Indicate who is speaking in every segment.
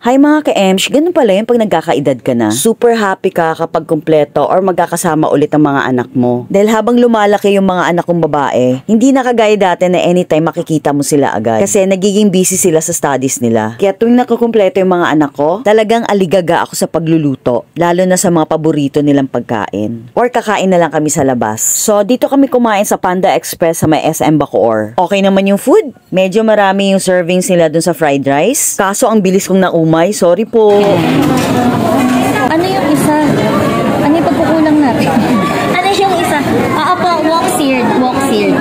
Speaker 1: Hi mga ka-emsh, ganun pala yun pag nagkakaedad ka na. Super happy ka kapag kumpleto or magkakasama ulit ang mga anak mo. Dahil habang lumalaki yung mga anak kong babae, hindi na kagaya dati na anytime makikita mo sila agad. Kasi nagiging busy sila sa studies nila. Kaya tuwing nakukumpleto yung mga anak ko, talagang aligaga ako sa pagluluto. Lalo na sa mga paborito nilang pagkain. Or kakain na lang kami sa labas. So dito kami kumain sa Panda Express sa may SM Bacoor. Okay naman yung food. Medyo marami yung servings nila dun sa fried rice. Kaso ang bilis kong naumay. Sorry po.
Speaker 2: Ano yung isa? Ano yung pagkukulang natin? Ano yung isa? Po, wok seared. Wok seared.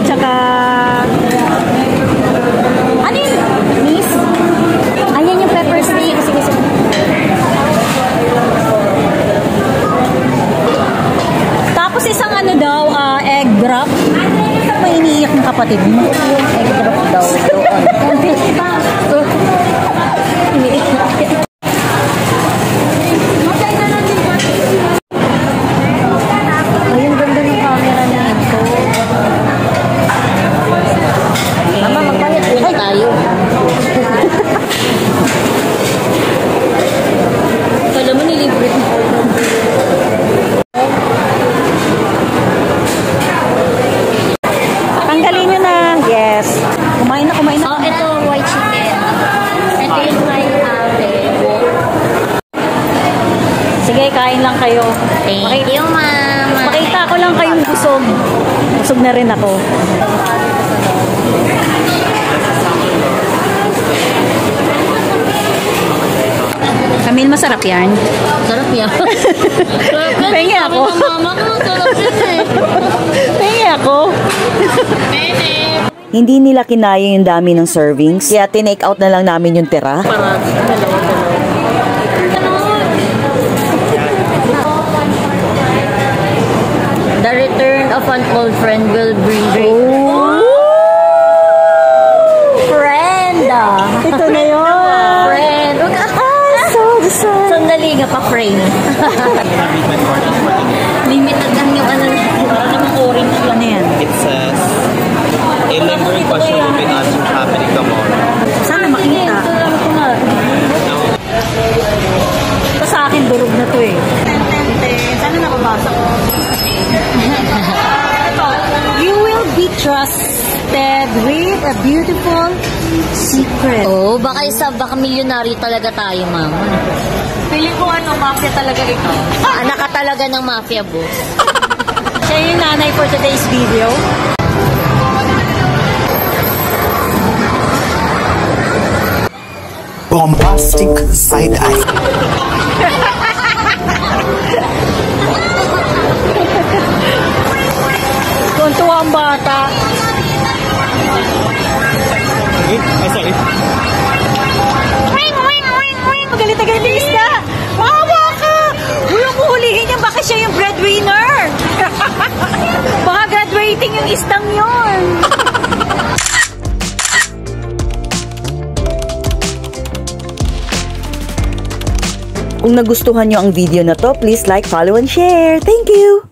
Speaker 1: Tsaka...
Speaker 2: Ano yun? Miss? Ayan yung pepper steak. Sige. Tapos isang ano daw, egg drop. May iniiyak ng kapatid mo. Egg drop daw. Ayun, ganda ng camera niya. Mama, magbayad po tayo. Kala mo nilibre ko.
Speaker 1: Tanggalin nyo na. Yes. Kumain na.
Speaker 2: Oh, ito, white chicken. Ito yung may
Speaker 1: Sige, kain lang kayo.
Speaker 2: Thank you, mama.
Speaker 1: Makita ko lang kayong busog. Busog na rin ako. Camille, masarap yan?
Speaker 2: Sarap yan.
Speaker 1: Pengi ako.
Speaker 2: Mama ko, sarap yan eh.
Speaker 1: Pengi ako. Hindi nila kinaya yung dami ng servings, kaya tinake out na lang namin yung tira.
Speaker 2: The return of an old friend will bring great... Friend!
Speaker 1: Ito na yun!
Speaker 2: Friend! Sandali nga pa frame. Limited lang yung ano orange lang yan.
Speaker 3: It says, a lingering question will be answered happening tomorrow.
Speaker 1: Sana makita. Ito sa akin, durog na to eh. Sana nakabasa ko. You will be trusted with a beautiful secret.
Speaker 2: Oh, baka milyonaryo talaga tayo, mama.
Speaker 1: Feeling ko mafia talaga ito.
Speaker 2: Anak ka talaga ng mafia, boss.
Speaker 1: Siya yung nanay for today's video.
Speaker 4: Bombastic side-eye.
Speaker 1: Tuntua ang bata.
Speaker 3: Sorry.
Speaker 1: Magalit-agalit yung isda. Mahawa ka! Huwag hulihin niya. Baka siya yung breadwinner. Baka graduating yung isdang yun. Kung nagustuhan nyo ang video na to, please like, follow, and share. Thank you!